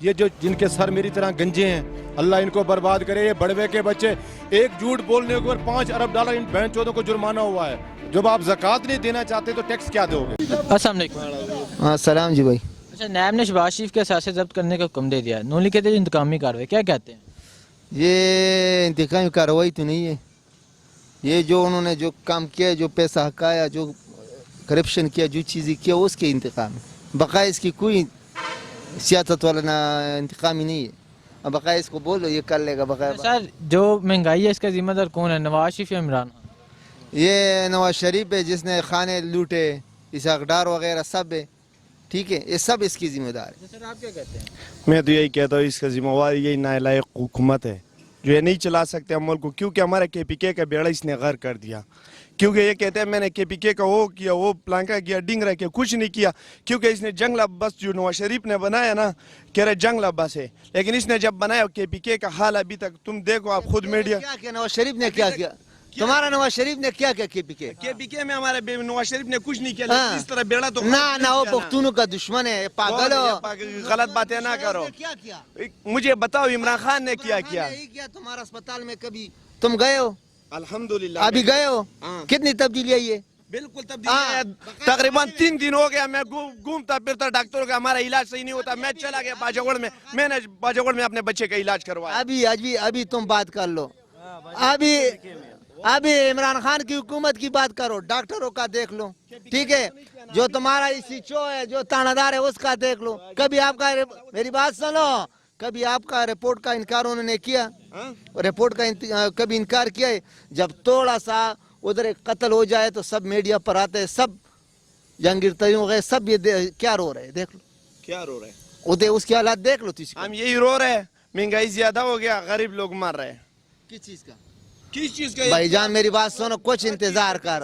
یہ جو جن کے سر میری طرح گنجے ہیں اللہ ان کو برباد کرے. یہ بڑوے کے بچے ایک جھوٹ بولنے کے اوپر $5 ارب ان بہن چودوں کو جرمانہ ہوا ہے. جب آپ زکوٰۃ نہیں دینا چاہتے تو ٹیکس کیا دو گے؟ السلام علیکم. ہاں سلام جی بھائی. اچھا نیب نے شہباز شریف کے اثاثے ضبط کرنے کا حکم دے دیا. نون لیگ کہتے ہیں انتقامی کارروائی، کیا کہتے ہیں؟ یہ انتقامی کارروائی تو نہیں ہے. یہ جو انہوں نے جو کام کیا، جو پیسہ حقایا، جو کرپشن کیا، جو چیزیں کیا، اس کے انتقام ہے. بقایا اس کی کوئی سیاست والا نہ انتقامی نہیں ہے. اب بقایا اس کو بولو یہ کر لے گا. بقایا سر جو مہنگائی ہے اس کا ذمہ دار کون ہے، نواز شریف یا عمران خان؟ یہ نواز شریف ہے جس نے کھانے لوٹے، اسحاق ڈار وغیرہ سب ہے. ٹھیک ہے، یہ سب اس کی ذمہ دار ہے. سر آپ کیا کہتے ہیں؟ میں تو یہی کہتا ہوں اس کا ذمہ وار یہی نالائق حکومت ہے جو یہ نہیں چلا سکتے ہم ملک کو، کیونکہ ہمارا KPK کا بیڑا اس نے غرق کر دیا. کیونکہ یہ کہتے ہیں میں نے KPK کا وہ کیا، وہ پلانکا کیا، ڈنگرا کیا، کچھ نہیں کیا. کیونکہ اس نے جنگلہ بس جو نواز شریف نے بنایا نا، کہہ رہے جنگلہ بس ہے، لیکن اس نے جب بنایا KPK کا حال ابھی تک تم دیکھو، آپ خود میڈیا. کیا کیا نواز شریف نے کیا کیا؟ تمہارا نواز شریف نے کیا کیا KPK میں ہمارے نواز شریف نے کچھ نہیں کیا، ہاں. لیکن اس طرح بیڑا تو نہ وہ پختونوں کا دشمن ہے. پاگل ہو، غلط باتیں نہ کرو. کیا کیا؟ مجھے بتاؤ عمران خان نے کیا کیا؟ تمہارا اسپتال میں کبھی تم گئے ہو؟ الحمدللہ ابھی گئے ہو؟ ہاں. کتنی تبدیلی آئی ہے؟ بالکل تبدیلی. تقریباً 3 دن ہو گیا میں گھومتا پھرتا، ڈاکٹروں کا ہمارا علاج صحیح نہیں ہوتا. میں چلا گیا باجوڑ میں نے باجوڑ میں اپنے بچے کا علاج کروایا. ابھی تم بات کر لو. ابھی عمران خان کی حکومت کی بات کرو، ڈاکٹروں کا دیکھ لو. ٹھیک ہے، جو تمہارا ECHO ہے، جو تانادار ہے، اس کا دیکھ لو. کبھی آپ کا میری بات سنو، کبھی آپ کا رپورٹ کا انکار انہوں نے کیا؟ رپورٹ کا کبھی انکار کیا ہے؟ جب تھوڑا سا ادھر ایک قتل ہو جائے تو سب میڈیا پر آتے ہیں، سب جہانگیر ترین ہو گئے، سب یہ کیا رو رہے ہیں؟ دیکھ لو کیا رو رہے؟ اس کے حالات دیکھ لو. ہم یہی رو رہے ہیں، مہنگائی زیادہ ہو گیا، غریب لوگ مر رہے ہیں. کس چیز کا؟ کس چیز کا؟ بھائی جان میری بات سنو، کچھ انتظار کر،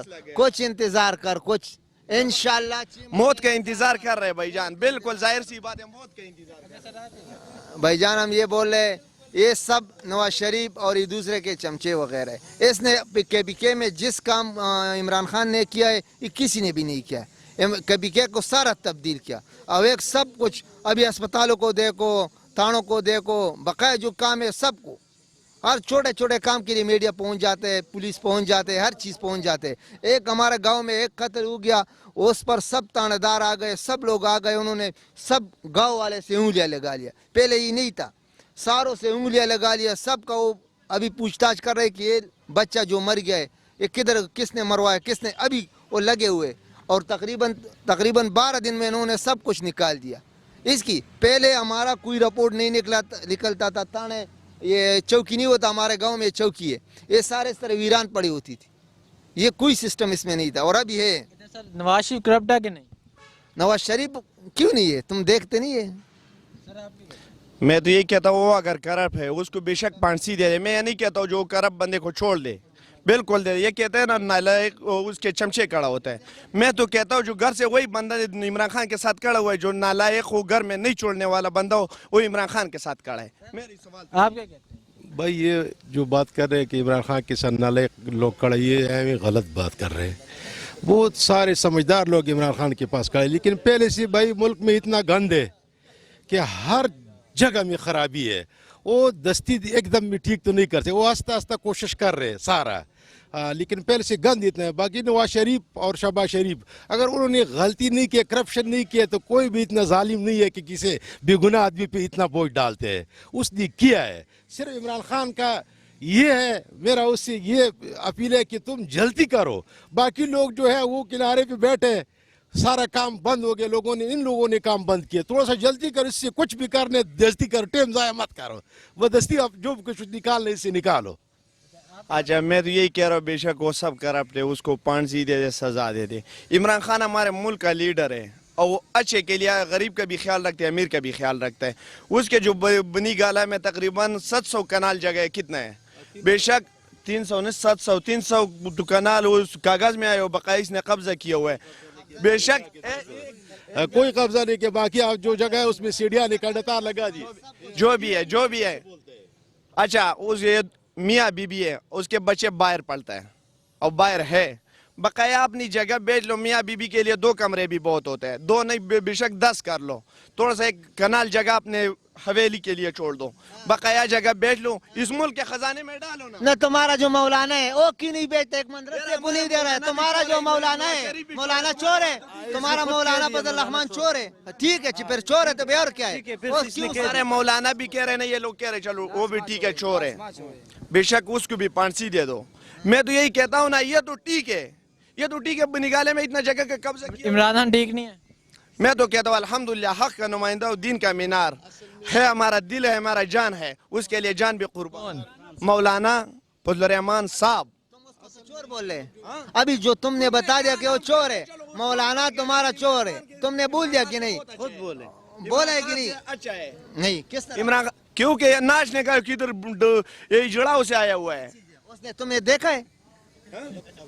کچھ انشاءاللہ موت کا انتظار کر رہے ہیں بھائی جان. بالکل ظاہر سی بات ہے، موت کا انتظار کر رہے ہیں. بھائی جان ہم یہ بول رہے ہیں، یہ سب نواز شریف اور یہ دوسرے کے چمچے وغیرہ ہے. اس نے KPK میں جس کام عمران خان نے کیا ہے یہ کسی نے بھی نہیں کیا. KPK کو سارا تبدیل کیا. اور ایک سب کچھ ابھی اسپتالوں کو دیکھو، تھانوں کو دیکھو، بقایا جو کام ہے سب کو، ہر چھوٹے چھوٹے کام کے لیے میڈیا پہنچ جاتے ہیں، پولیس پہنچ جاتے ہیں، ہر چیز پہنچ جاتے ہیں. ایک ہمارے گاؤں میں ایک قتل ہو گیا، اس پر سب تانے دار آ گئے، سب لوگ آ گئے، انہوں نے سب گاؤں والے سے انگلیاں لگا لیا. پہلے یہ نہیں تھا، ساروں سے انگلیاں لگا لیا. سب کا وہ ابھی پوچھ تاچھ کر رہے کہ یہ بچہ جو مر گیا ہے یہ کس نے مروایا، کس نے، ابھی وہ لگے ہوئے. اور تقریباً 12 دن میں انہوں نے سب کچھ نکال دیا. اس کی پہلے ہمارا کوئی رپورٹ نہیں نکلتا تھا. تانے یہ چوکی نہیں ہوتا، ہمارے گاؤں میں چوکی ہے، یہ سارے اس طرح ویران پڑی ہوتی تھی. یہ کوئی سسٹم اس میں نہیں تھا. اور ابھی ہے. سر نواز شریف کرپٹ ہے کہ نہیں؟ نواز شریف کیوں نہیں ہے؟ تم دیکھتے نہیں ہے؟ سر آپ کی میں تو یہی کہتا ہوں وہ اگر کرپ ہے اس کو بے شک پھانسی دے دے. میں یہ نہیں کہتا ہوں جو کرپ بندے کو چھوڑ دے، بالکل دے دے. یہ کہتے ہیں نا نالائق اس کے چمچے کھڑا ہوتا ہے. میں تو کہتا ہوں جو گھر سے وہی بندہ عمران خان کے ساتھ کھڑا ہوا ہے، جو نالائق ہو، گھر میں نہیں چھوڑنے والا بندہ ہو، وہ عمران خان کے ساتھ کھڑا ہے. میری سوال آپ کیا کہتے ہیں؟ بھائی یہ جو بات کر رہے ہیں کہ عمران خان کے ساتھ نالائق لوگ کھڑے، یہ غلط بات کر رہے ہیں. بہت سارے سمجھدار لوگ عمران خان کے پاس کھڑے، لیکن پہلے سے بھائی ملک میں اتنا گند ہے کہ ہر جگہ میں خرابی ہے. وہ دستی ایک دم میں ٹھیک تو نہیں کرتے، وہ آہستہ آہستہ کوشش کر رہے ہیں سارا. لیکن پہلے سے گند اتنا ہے. باقی نواز شریف اور شہباز شریف اگر انہوں نے غلطی نہیں کی، کرپشن نہیں کیا، تو کوئی بھی اتنا ظالم نہیں ہے کہ کسی بے گناہ آدمی پہ اتنا بوجھ ڈالتے ہیں. اس نے کیا ہے. صرف عمران خان کا یہ ہے، میرا اس سے یہ اپیل ہے کہ تم جلدی کرو. باقی لوگ جو ہے وہ کنارے پہ بیٹھے، سارا کام بند ہو گیا. ان لوگوں نے کام بند کیا. تھوڑا سا جلدی کرو، اس سے کچھ بھی کرنے دستی کرو، ٹائم ضائع مت کرو. وہ دستی آپ جو کچھ نکالنے اس سے نکالو. اچھا میں تو یہی کہہ رہا ہوں بے شک وہ سب کرپٹ ہے، اس کو پھانسی دے دے، سزا دے دے. عمران خان ہمارے ملک کا لیڈر ہے اور وہ اچھے کے لیے غریب کا بھی خیال رکھتے ہیں، امیر کا بھی خیال رکھتا ہے. اس کے جو بنی گالا میں تقریباً 700 کنال جگہ ہے. کتنا ہے؟ بے شک 300 کنال اس کاغذ میں آئے ہو، بقایا اس نے قبضہ کیا ہوا ہے. بے شک کوئی قبضہ نہیں کہ باقی آپ جو جگہ ہے اس میں سیڑھیاں نکالتا لگا دی. جو بھی ہے. اچھا اس میاں بی بی ہے، اس کے بچے باہر پڑھتا ہے اور باہر ہے. बकाया अपनी जगह बेच लो, मियाँ बीबी के लिए 2 कमरे भी बहुत होते हैं, 2 नहीं बेशक 10 कर लो, थोड़ा सा एक कनाल जगह अपने हवेली के लिए छोड़ दो, बकाया जगह बेच लो, इस मुल्क के खजाने में डालो ना। न तुम्हारा जो मौलाना है वो क्यों नहीं बेचता, एक मदरसे को नहीं दे रहा है, तुम्हारा जो मौलाना है मौलाना चोर है, तुम्हारा मौलाना फजल रहमान चोर है, ठीक है फिर चोर है तो और क्या है, वो क्यों सारे मौलाना भी कह रहे ना, ये लोग कह रहे चलो वो भी ठीक है चोर है, बेशक उसको भी फांसी दे दो। मैं तो यही कहता हूँ ना, ये तो ठीक है, ये तो ठीक है, निकाले में इतना जगह का कब्जा किया। इमरान खान ठीक नहीं है? मैं तो कहता हूँ अल्हम्दुलिल्लाह, हक का नुमाइंदा और दीन का मीनार है, हमारा दिल है, हमारा जान है, उसके लिए जान भी कुर्बान। मौलाना फजल रहमान साहब। तुम उसको चोर बोल रहे, अभी जो तुमने बता दिया कि वो चोर है, मौलाना तुम्हारा चोर है, तुमने बोल दिया कि नहीं? खुद बोले, बोला है कि नहीं? अच्छा है नहीं, किस तरह? इमरान खान, क्योंकि नाचने का किधर ये जड़ाव से आया हुआ है, उसने तुम्हें देखा है?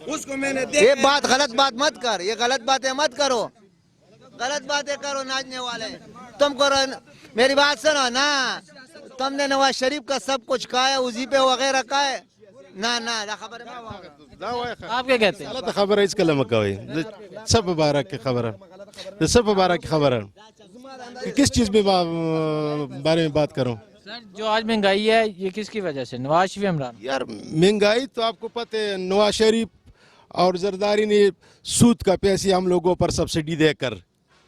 उसको मैंने ये बात गलत बात मत कर, ये गलत बातें मत करो, गलत बातें करो नाचने वाले तुम करो। मेरी बात सुनो ना, तुमने नवाज शरीफ का सब कुछ कहा है, वजीफे वगैरह का है ना ना खबर है। आप क्या कहते हैं? गलत खबर है, इसका लमक गई सब मुबारक की खबर है, सब मुबारक की खबर है कि किस चीज़ में बारे में बात करूं। सर जो आज महंगाई है ये किसकी वजह से, नवाज शरीफ इमरान? यार महंगाई तो आपको पता है, नवाज शरीफ और जरदारी ने सूद का पैसे हम लोगों पर सब्सिडी देकर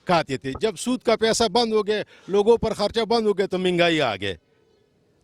खाते थे, जब सूद का पैसा बंद हो गया, लोगों पर खर्चा बंद हो गया तो महंगाई आ गए,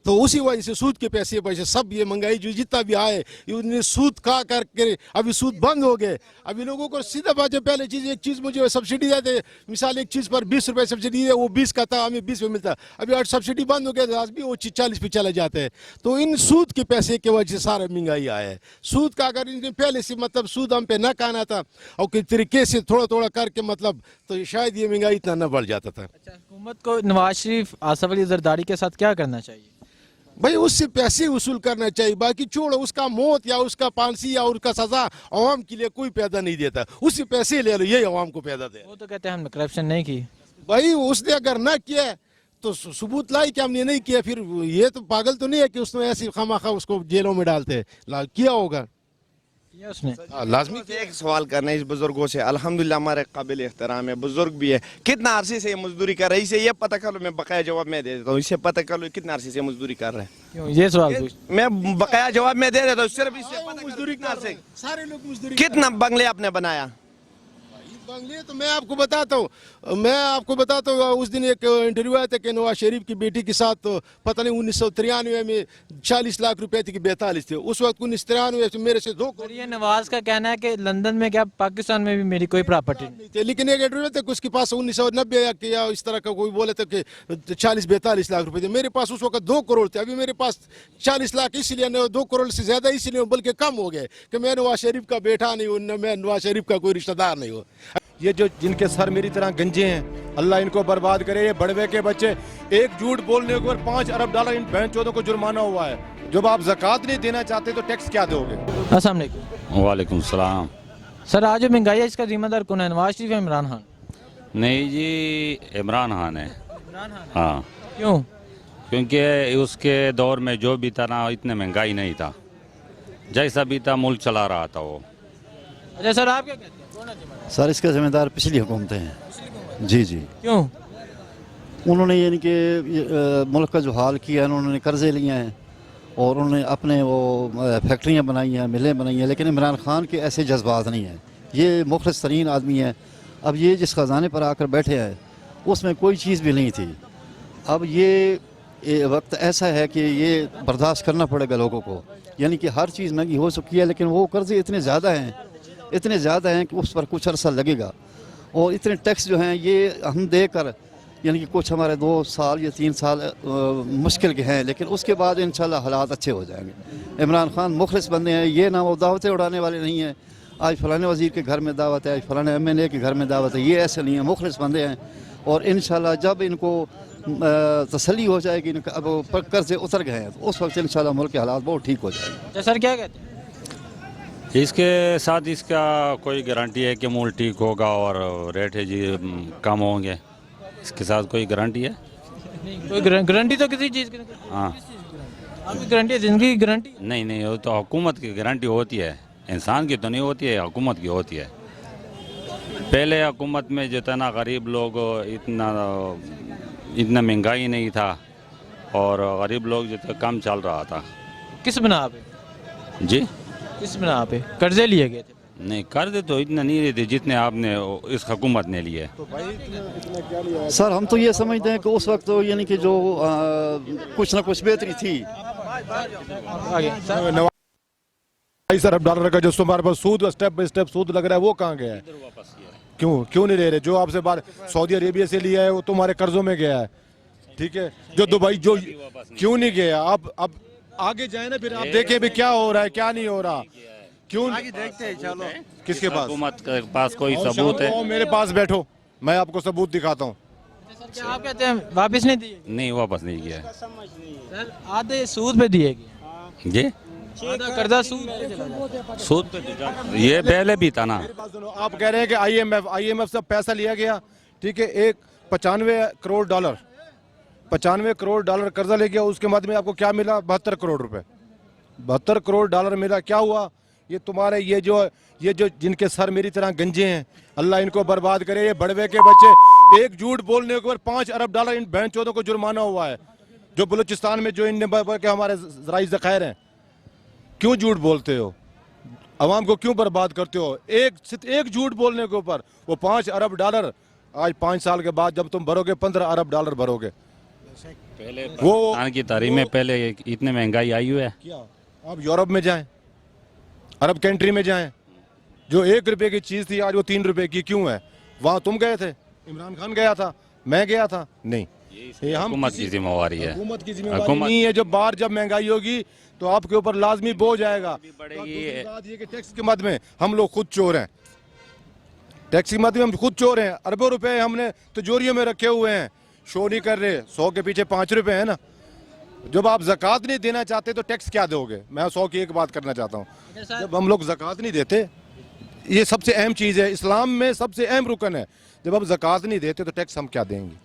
तो उसी वजह से सूद के पैसे सब ये महंगाई जो जितना भी आए उन्हें सूद खा करके अभी सूद बंद हो गए। अभी लोगों को सीधा बात है, पहले चीज़ एक चीज़ मुझे सब्सिडी देते, मिसाल एक चीज़ पर 20 रुपये सब्सिडी है, वो 20 का था, हमें 20 में मिलता, अभी आज सब्सिडी बंद हो गया तो आज भी वो 40 पे चले जाते हैं। तो इन सूद के पैसे की वजह से सारा महंगाई आया है। सूद का अगर इन्हें पहले से मतलब सूद हम पे न खाना था और किस तरीके से थोड़ा थोड़ा करके मतलब, तो शायद ये महंगाई इतना न बढ़ जाता था। अच्छा, हुकूमत को नवाज शरीफ आसफ अली जरदारी के साथ क्या करना चाहिए? भाई उससे पैसे वसूल करना चाहिए, बाकी छोड़ो, उसका मौत या उसका फांसी या उसका सजा अवाम के लिए कोई पैदा नहीं देता, उससे पैसे ले लो, यही अवाम को पैदा दे। वो तो कहते हैं हमने करप्शन नहीं की। भाई उसने अगर ना किया तो सबूत लाई कि हमने नहीं किया, फिर ये तो पागल तो नहीं है कि उसने ऐसी खामाखा उसको जेलों में डालते, किया होगा ये उसने। लाजमी। एक सवाल करना है इस बुजुर्गों से, अल्हम्दुलिल्लाह हमारे काबिल एहतराम है, बुजुर्ग भी है, कितना अरसे से ये मजदूरी कर रहे हैं, इसे ये पता कर लो, मैं बकाया जवाब मैं दे देता हूँ, इससे पता कर लो कितना अरसे से मजदूरी कर रहे हैं। क्यों ये सवाल पूछ? मैं बकाया जवाब मैं दे देता हूँ, सिर्फ इससे पता मजदूरी कितना अरसे, सारे लोग मजदूरी कितना बंगले आपने बनाया। बंगले तो मैं आपको बताता हूँ, उस दिन एक इंटरव्यू आया था कि नवाज शरीफ की बेटी के साथ तो पता नहीं 1993 में 40 लाख रुपए थे कि 42 थे, उस वक्त 1993 मेरे से 2 और ये नवाज का कहना है कि लंदन में क्या पाकिस्तान में भी मेरी कोई प्रॉपर्टी नहीं। नहीं थे, लेकिन एक इंटरव्यू था कि उसके पास 1990 या इस तरह का कोई बोले थे कि 40-42 लाख रुपए थे, मेरे पास उस वक्त 2 करोड़ थे, अभी मेरे पास 40 लाख इसलिए 2 करोड़ से ज्यादा इसलिए बल्कि कम हो गए कि मैं नवाज शरीफ का बेटा नहीं हूँ, मैं नवाज शरीफ का कोई रिश्तेदार नहीं हूँ। ये जो जिनके सर मेरी तरह गंजे हैं, अल्लाह इनको बर्बाद करे, ये बड़वे के बच्चे, एक झूठ बोलने के ऊपर $5 अरब इन बहन चौधों को जुर्माना हुआ है। जब आप ज़कात नहीं देना चाहते तो टैक्स क्या दोगे? अस्सलाम वालेकुम। वालेकुम सलाम। सर आज जो महंगाई है इसका जिम्मेदार कौन है, नवाज शरीफ या इमरान खान? नहीं जी, इमरान खान है। हाँ, क्यों? क्योंकि उसके दौर में जो भी था ना, इतने महंगाई नहीं था, जैसा भी था मुल्क चला रहा था वो। अच्छा सर आप क्या कहते हैं, कौन है जिम्मेदार? सर इसके ज़िम्मेदार पिछली हुकूमतें हैं। जी जी, क्यों? उन्होंने यानी कि मुल्क का जो हाल किया है, उन्होंने कर्ज़े लिए हैं और उन्होंने अपने वो फैक्ट्रियाँ बनाई हैं, मिलें बनाई हैं, लेकिन इमरान खान के ऐसे जज्बात नहीं हैं। ये मुखलिस तरीन आदमी है। अब ये जिस ख़जाने पर आकर बैठे हैं उसमें कोई चीज़ भी नहीं थी। अब ये वक्त ऐसा है कि ये बर्दाश्त करना पड़ेगा लोगों को, यानी कि हर चीज़ महंगी हो चुकी है, लेकिन वो कर्ज़े इतने ज़्यादा हैं कि उस पर कुछ अरसा लगेगा। और इतने टैक्स जो हैं ये हम देकर, यानी कि कुछ हमारे 2 साल या 3 साल मुश्किल के हैं, लेकिन उसके बाद इंशाल्लाह हालात अच्छे हो जाएंगे। इमरान खान मुखलिस बंदे हैं, ये ना वो दावतें उड़ाने वाले नहीं हैं, आज फलाने वज़ीर के घर में दावत है, आज फलाने MLA के घर में दावत है, ये ऐसे नहीं है, मुखलिस बंदे हैं। और इंशाल्लाह जब इनको तसल्ली हो जाएगी, अब कर्ज से उतर गए हैं, तो उस वक्त इंशाल्लाह मुल्क के हालात बहुत ठीक हो जाएंगे। अच्छा सर क्या कहते हैं? इसके साथ इसका कोई गारंटी है कि मूल ठीक होगा और रेट है जी कम होंगे? इसके साथ कोई गारंटी है? नहीं, कोई गारंटी तो किसी चीज़ की नहीं। हाँ, आपकी गारंटी है, जिंदगी की गारंटी? नहीं, वो तो हुकूमत की गारंटी होती है। इंसान की तो नहीं होती है, हुकूमत की होती है। पहले हुकूमत में जितना गरीब लोग इतना महंगाई नहीं था और गरीब लोग जितना कम चल रहा था। किस बिना पे जी किस बिना पे कर्जे लिए गए थे? नहीं, कर्ज तो इतना नहीं लेते जितने आपने इस हुकूमत ने लिए। सर हम तो ये समझते हैं कि उस वक्त तो यानी कि जो कुछ ना कुछ बेहतरी थी। आगे सर। 22 अरब डॉलर का जो तुम्हारे पास सूद स्टेप बाय स्टेप सूद लग रहा है वो कहाँ गया है? क्यों नहीं ले रहे? जो आपसे बात सऊदी अरेबिया से लिया है वो तुम्हारे कर्जों में गया है, ठीक है। जो दुबई जो क्यों नहीं गया? अब आगे जाए ना, फिर आप देखें भी क्या हो रहा है क्या नहीं हो रहा। क्यों देखते हैं? चलो किसके पास? हुकूमत के पास कोई सबूत है? मेरे पास बैठो, मैं आपको सबूत दिखाता हूँ। क्या आप कहते हैं वापस नहीं दिए? नहीं, वापस नहीं किया है। सर आधे सूद पे दिए गए, जी आधा कर्जा सूद पे चला जाता है। सूद पे तो ये पहले भी था ना। आप कह रहे हैं कि आईएमएफ से पैसा लिया गया, ठीक है। एक 95 करोड़ डॉलर कर्जा ले गया, उसके बाद में आपको क्या मिला? 72 करोड़ रुपए, 72 करोड़ डॉलर मिला। क्या हुआ? ये तुम्हारे ये जो जिनके सर मेरी तरह गंजे हैं, अल्लाह इनको बर्बाद करे। ये बड़वे के बच्चे, एक झूठ बोलने के ऊपर 5 अरब डॉलर इन बहन चौधों को जुर्माना हुआ है। जो बलूचिस्तान में जो इन के हमारे ज़राई ज़ख़ायर हैं, क्यों झूठ बोलते हो? अवाम को क्यों बर्बाद करते हो? एक झूठ बोलने के ऊपर वो 5 अरब डॉलर आज 5 साल के बाद जब तुम भरोगे 15 अरब डॉलर भरोगे। पहले पाकिस्तान की तारीख में पहले इतनी महंगाई आई हुई है। क्या आप यूरोप में जाएं, अरब कंट्री में जाएं, जो 1 रुपए की चीज थी आज वो 3 रुपए की क्यों है? वहां तुम गए थे, इमरान खान गया था, मैं गया था? नहीं, ये हुकूमत की जिम्मेवारी है। हुकूमत की जिम्मेवारी नहीं है। जब बाहर जब महंगाई होगी तो आपके ऊपर लाजमी बोझ आएगा। दूसरी बात ये कि टैक्स के मद में हम लोग खुद चोर हैं, टैक्स के मद में हम खुद चोर हैं। अरबों रुपए हमने तिजोरियों में रखे हुए हैं, शो नहीं कर रहे। 100 के पीछे 5 रुपए है ना। जब आप ज़कात नहीं देना चाहते तो टैक्स क्या दोगे? मैं 100 की एक बात करना चाहता हूँ, जब हम लोग ज़कात नहीं देते, ये सबसे अहम चीज़ है, इस्लाम में सबसे अहम रुकन है। जब आप ज़कात नहीं देते तो टैक्स हम क्या देंगे?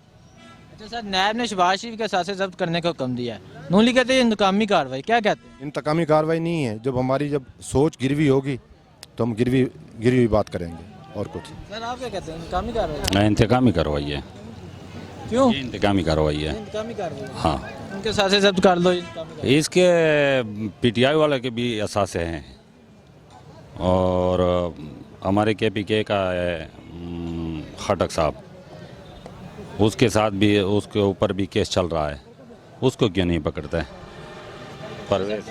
अच्छा सर, नायब ने शहबाज शरीफ के असासे जब्त करने का हुक्म दिया है, नून लीग कहते हैं इंतकामी कार्रवाई, क्या कहते हैं? इंतकामी कार्रवाई नहीं है। जब हमारी जब सोच गिरवी होगी तो हम गिरवी हुई बात करेंगे और कुछ। सर आप क्या कहते हैं, इंतकामी कार्रवाई? नहीं, इंतकामी कार्रवाई है। क्यों ये इंतकामी कार्रवाई है। इंतकामी कार्रवाई? हाँ, उनके असासे जब्त कर लो। इसके पीटीआई वाले के भी असासे हैं और हमारे KPK का है खटक साहब, उसके साथ भी उसके ऊपर भी केस चल रहा है, उसको क्यों नहीं पकड़ता है? पर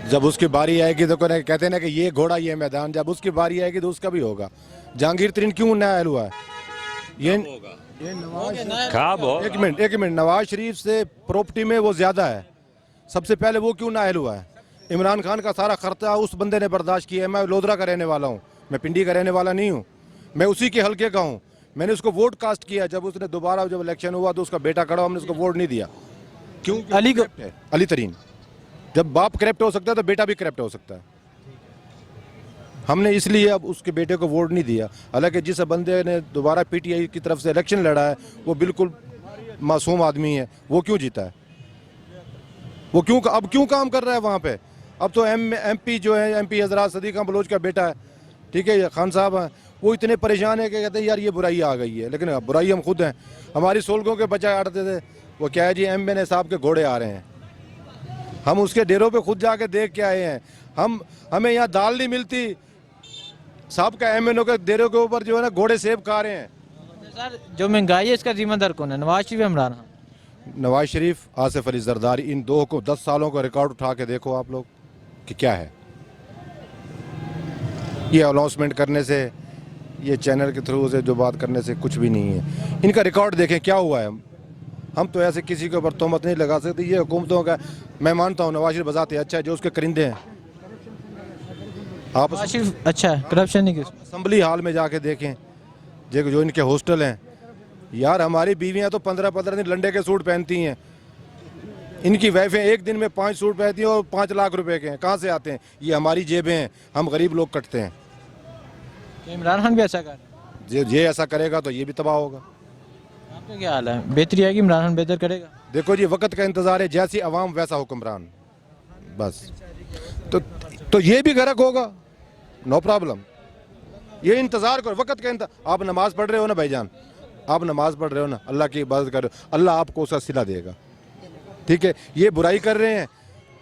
जब उसकी बारी आएगी तो कहते हैं ना कि ये घोड़ा ये मैदान, जब उसकी बारी आएगी तो उसका भी होगा। जहांगीर तरीन क्यों नायल हुआ है? ये खाब हो। एक मिनट, नवाज शरीफ से प्रॉपर्टी में वो ज्यादा है, सबसे पहले वो क्यों नायल हुआ है? इमरान खान का सारा खर्चा उस बंदे ने बर्दाश्त किया है। मैं लोधरा का रहने वाला हूँ, मैं पिंडी का रहने वाला नहीं हूँ, मैं उसी के हल्के का हूँ। मैंने उसको वोट कास्ट किया, जब उसने दोबारा जब इलेक्शन हुआ तो उसका बेटा खड़ा, हमने उसको वोट नहीं दिया। क्यों? अली तरीन। जब बाप करप्ट हो सकता है तो बेटा भी करप्ट हो सकता है। हमने इसलिए अब उसके बेटे को वोट नहीं दिया। हालांकि जिस बंदे ने दोबारा PTI की तरफ से इलेक्शन लड़ा है वो बिल्कुल मासूम आदमी है, वो क्यों जीता है? वो क्यों काम कर रहा है वहाँ पे? अब तो MP जो है, MP हजरात सदीक बलोच का बेटा है, ठीक है, खान साहब हैं, वो इतने परेशान है कि कहते हैं यार ये बुराई आ गई है, लेकिन बुराई हम खुद हैं। हमारी सोलगों के बच्चे आड़ते थे, वो क्या है जी, MNA साहब के घोड़े आ रहे हैं। हम उसके डेरों पे खुद जाके देख के आए हैं। हमें यहाँ दाल नहीं मिलती, साहब का MNO के डेरों के ऊपर जो है ना घोड़े सेब खा रहे हैं। सर जो महंगाई है इसका जिम्मेदार कौन है, नवाज शरीफ या इमरान खान? नवाज शरीफ, आसिफ अली जरदारी, इन दो को 10 सालों का रिकॉर्ड उठा के देखो आप लोग कि क्या है। ये अनाउंसमेंट करने से, ये चैनल के थ्रू से जो बात करने से कुछ भी नहीं है। इनका रिकॉर्ड देखें क्या हुआ है। हम तो ऐसे किसी के ऊपर तोहमत नहीं लगा सकते। ये हुकूमतों का, मैं मानता हूँ नवाज शरीफ बजाते अच्छा है, जो उसके करिंदे हैं आप अच्छा है, करप्शन नहीं किस। असम्बली हाल में जाके देखें, जो इनके हॉस्टल हैं, यार हमारी बीवियां तो 15-15 दिन लंडे के सूट पहनती हैं, इनकी वाइफें एक दिन में 5 सूट पहनती हैं और 5 लाख रुपए के हैं। कहाँ से आते हैं? ये हमारी जेबें हैं, हम गरीब लोग कटते हैं। तो इमरान खान भी ऐसा कर रहा है? ये ऐसा करेगा तो ये भी तबाह होगा। आपका क्या हाल है, बेहतरी आएगी, इमरान खान बेहतर करेगा? देखो जी, वक्त का इंतजार है, जैसी अवाम वैसा हुक्मरान, बस। तो ये भी गर्क होगा, नो प्रॉब्लम, ये इंतज़ार करो वक्त का आप नमाज पढ़ रहे हो ना भाईजान, आप नमाज पढ़ रहे हो ना, अल्लाह की इबादत कर रहे हो, अल्लाह आपको उसका सिला देगा, ठीक है। ये बुराई कर रहे हैं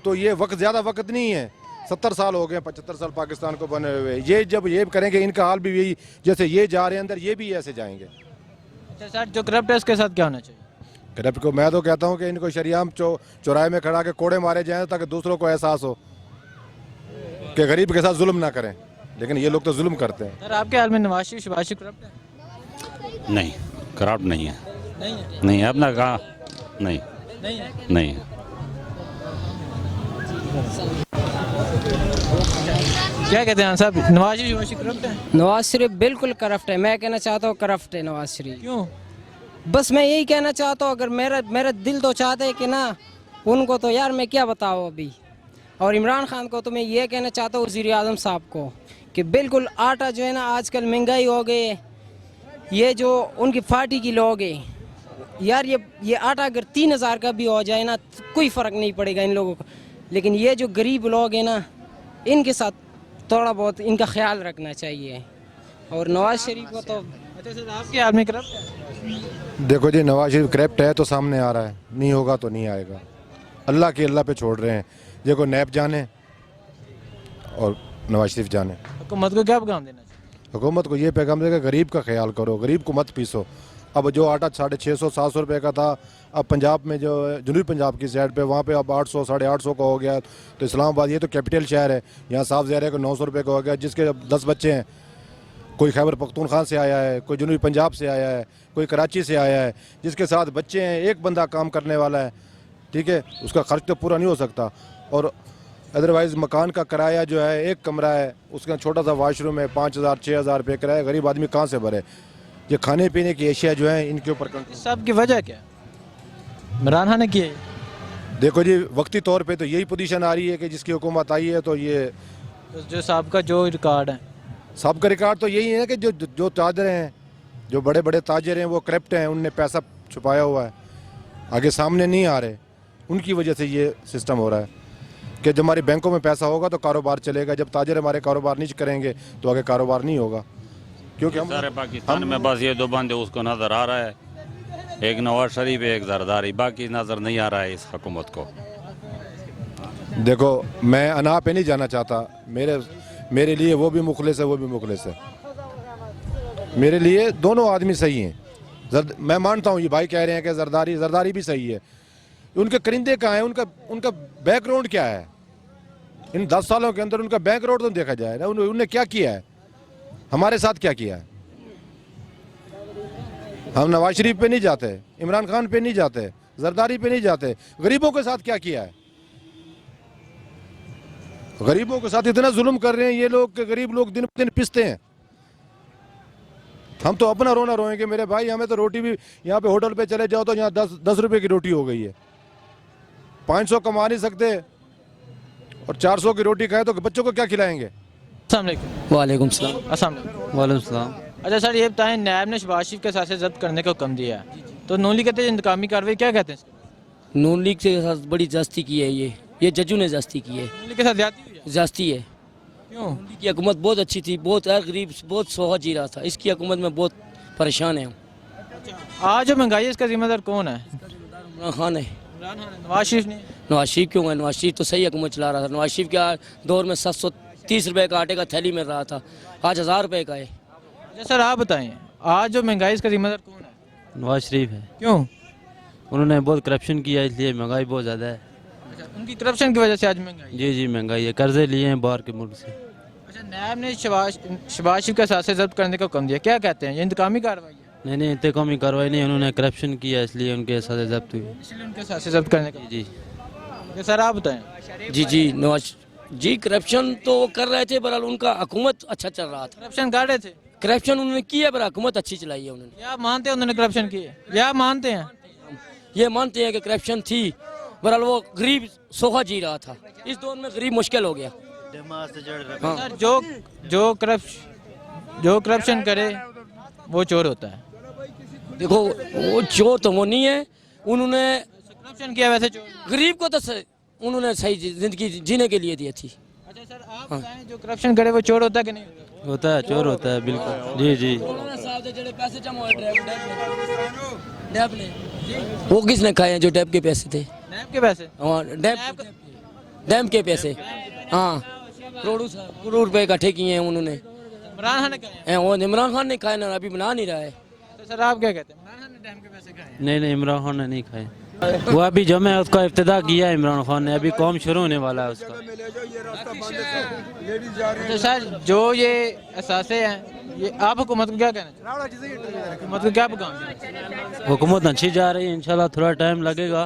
तो ये वक्त ज़्यादा वक्त नहीं है, 70 साल हो गए, 75 साल पाकिस्तान को बने हुए, ये जब ये करेंगे इनका हाल भी यही, जैसे ये जा रहे हैं अंदर ये भी ऐसे जाएंगे। अच्छा सर, जो करप्ट है उसके साथ क्या होना चाहिए? करप्ट को मैं तो कहता हूँ कि इनको शरियाम चौराहे में खड़ा के कोड़े मारे जाएं ताकि दूसरों को एहसास हो कि गरीब के साथ जुल्म ना करें, लेकिन ये लोग तो जुल्म करते हैं। सर आपके हाल में नवाज शरीफ शहबाज शरीफ करप्ट है? नहीं, करप्ट नहीं है, नहीं है, नहीं है, अपना कहा नहीं, नहीं है। नहीं है। क्या कहते हैं साहब, नवाज शरीफ शहबाज शरीफ करप्ट है? नवाज शरीफ बिल्कुल करप्ट है, मैं कहना चाहता हूँ करप्ट है नवाज शरीफ। क्यों? बस मैं यही कहना चाहता हूँ, अगर मेरा दिल तो चाहता है कि ना उनको, तो यार मैं क्या बताऊँ अभी। और इमरान खान को तो मैं ये कहना चाहता हूँ, वज़ीर आज़म साहब को, कि बिल्कुल आटा जो है ना आजकल महंगाई हो गई है, ये जो उनकी पार्टी की लोग हैं यार, ये आटा अगर 3000 का भी हो जाए ना तो कोई फ़र्क नहीं पड़ेगा इन लोगों को, लेकिन ये जो गरीब लोग हैं ना इनके साथ थोड़ा बहुत इनका ख्याल रखना चाहिए। और नवाज शरीफ को तो अच्छा सर, आपके हाल में करप्ट है? देखो जी, नवाज शरीफ करप्ट है तो सामने आ रहा है, नहीं होगा तो नहीं आएगा, अल्लाह पे छोड़ रहे हैं। देखो नैब जाने और नवाज शरीफ जाने, हुकूमत को क्या पैगाम देना चाहिए? हुकूमत को ये पैगाम देगा गरीब का ख्याल करो, गरीब को मत पीसो। अब जो आटा 650-700 रुपये का था, अब पंजाब में जो जनूबी पंजाब की साइड पे वहाँ पे अब 800 850 का हो गया। तो इस्लामाबाद ये तो कैपिटल शहर है, यहाँ साफ ज़ाहिर है कि 900 रुपये का हो गया। जिसके अब 10 बच्चे हैं, कोई खैबर पख्तूनख्वा से आया है, कोई जनूबी पंजाब से आया है, कोई कराची से आया है, जिसके साथ बच्चे हैं, एक बंदा काम करने वाला है, ठीक है, उसका खर्च तो पूरा नहीं हो सकता। और अदरवाइज़ मकान का किराया जो है, एक कमरा है उसका छोटा सा वाशरूम है, 5000-6000 रुपये किराया, गरीब आदमी कहाँ से भरे। ये खाने पीने की एशिया जो है इनके ऊपर कंट्रोल। सब की वजह क्या है? इमरान खान ने की है? देखो जी, वक्ती तौर पे तो यही पोजीशन आ रही है कि जिसकी हुकूमत आई है तो ये तो जो साहब का जो रिकॉर्ड है, सबका रिकॉर्ड तो यही है कि जो ताजर हैं, जो बड़े बड़े ताजर हैं वो करप्ट हैं, उनने पैसा छुपाया हुआ है, आगे सामने नहीं आ रहे, उनकी वजह से ये सिस्टम हो रहा है कि जब हमारे बैंकों में पैसा होगा तो कारोबार चलेगा, जब ताजर हमारे कारोबार नहीं करेंगे तो आगे कारोबार नहीं होगा। क्योंकि हम सारे पाकिस्तान में बस ये दो बंदे उसको नज़र आ रहा है, एक नवाज शरीफ एक जरदारी, बाकी नज़र नहीं आ रहा है इस हुकूमत को। देखो मैं अना पे नहीं जाना चाहता, मेरे लिए वो भी मुखलिस है, वो भी मुखलिस है, मेरे लिए दोनों आदमी सही हैं। मैं मानता हूँ ये भाई कह रहे हैं कि जरदारी भी सही है, उनके करिंदे कहाँ हैं, उनका बैकग्राउंड क्या है, इन 10 सालों के अंदर उनका बैकग्राउंड तो देखा जाए ना, उन्होंने क्या किया है, हमारे साथ क्या किया है। हम नवाज शरीफ पे नहीं जाते, इमरान खान पे नहीं जाते, जरदारी पे नहीं जाते, गरीबों के साथ क्या किया है। गरीबों के साथ इतना जुल्म कर रहे हैं ये लोग कि गरीब लोग दिन दिन पिसते हैं। हम तो अपना रोना रोएंगे मेरे भाई, हमें तो रोटी भी यहाँ पे होटल पे चले जाओ तो यहाँ 10 रुपए की रोटी हो गई है, 500 कमा नहीं सकते और 400 की रोटी खाए तो बच्चों को क्या खिलाएंगे। अस्सलाम वालेकुम। वालेकुम सलाम। अस्सलाम वालेकुम। वालेकुम सलाम। अच्छा सर, ये बताएं, नैब ने शहबाज शरीफ के साथ जब्त करने का हुक्म दिया है, तो नून लीग कहते हैं इंतकामी कार्रवाई, क्या कहते हैं? नून लीग के साथ बड़ी ज्यादती की है, ये जजू ने ज्यादती की है, नून लीग के साथ ज्यादती हुई है? ज्यादती है। क्यों? नून लीग की हुकूमत बहुत अच्छी थी, बहुत गरीब बहुत सोहा जी रहा था, इसकी हुकूमत में बहुत परेशान है हम। आज जो महंगाई है इसका जिम्मेदार कौन है? इमरान खान है। इमरान खान है, नवाज शरीफ नहीं? नवाज शरीफ क्यों है? नवाज शरीफ तो सही हुकूमत चला रहा था। नवाज शरीफ के दौर में 730 रुपये का आटे का थैली मिल रहा था, आज 1000 रुपये का है। अच्छा सर आप बताएं, आज जो महंगाई इसका जिम्मेदार कौन है? नवाज शरीफ है, क्यों? उन्होंने बहुत करप्शन किया इसलिए महंगाई बहुत ज़्यादा है। अच्छा, उनकी करप्शन की वजह से आज महंगाई है? जी महंगाई है, कर्जे लिए हैं बाहर के मुल्क से। अच्छा, नैब ने शहबाज शरीफ के साथ जब्त करने का हुक्म दिया, क्या कहते हैं, ये इंतकामी कार्रवाई है? नहीं इंतकामी कार्रवाई नहीं, उन्होंने करप्शन किया इसलिए उनके साथ जब्त हुई। इसलिए उनके साथ जब्त करने का? जी अच्छा, सर आप बताएं। जी नवाज जी करप्शन तो वो कर रहे थे, बहरहाल उनका हुकूमत अच्छा चल रहा था। करप्शन कर रहे थे? करप्शन उन्होंने किया, पर हुकूमत अच्छी चलाई है उन्होंने। या मानते हैं उन्होंने करप्शन की है, या मानते हैं? ये मानते हैं कि करप्शन थी, बहरहाल वो गरीब सोहा जी रहा था, इस दौर में गरीब मुश्किल हो गया। हाँ। सर जो करप्शन करे वो चोर होता है। देखो वो चोर तो वो नहीं है, उन्होंने करप्शन किया वैसे चोर। गरीब को तो उन्होंने सही जिंदगी जीने के लिए दी थी। اچھا سر آپ بتائیں جو کرپشن کرے وہ چور ہوتا ہے کہ نہیں ہوتا ہے چور ہوتا ہے بالکل جی جی وہ کس نے کھائے ہیں جو ڈیب کے پیسے تھے نیب کے پیسے ڈیم کے پیسے ہاں کروڑ روپے اکٹھے کیے ہیں انہوں نے عمران خان نے کہا ہے وہ عمران خان نے کھائے نا ابھی بنا نہیں رہا ہے تو سر آپ کیا کہتے ہیں عمران خان نے ڈیم کے پیسے کھائے ہیں نہیں عمران خان نے نہیں کھائے وہ ابھی جمع ہے اس کا ابتدا کیا ہے عمران خان نے ابھی قوم شروع ہونے والا ہے اس کا تو سر جو یہ اثاثے ہیں یہ آپ حکومت کو کیا کہنا چاہتے ہیں حکومت کو کیا پیغام دینا چاہتے ہیں حکومت اچھی جا رہی ہے انشاءاللہ تھوڑا ٹائم لگے گا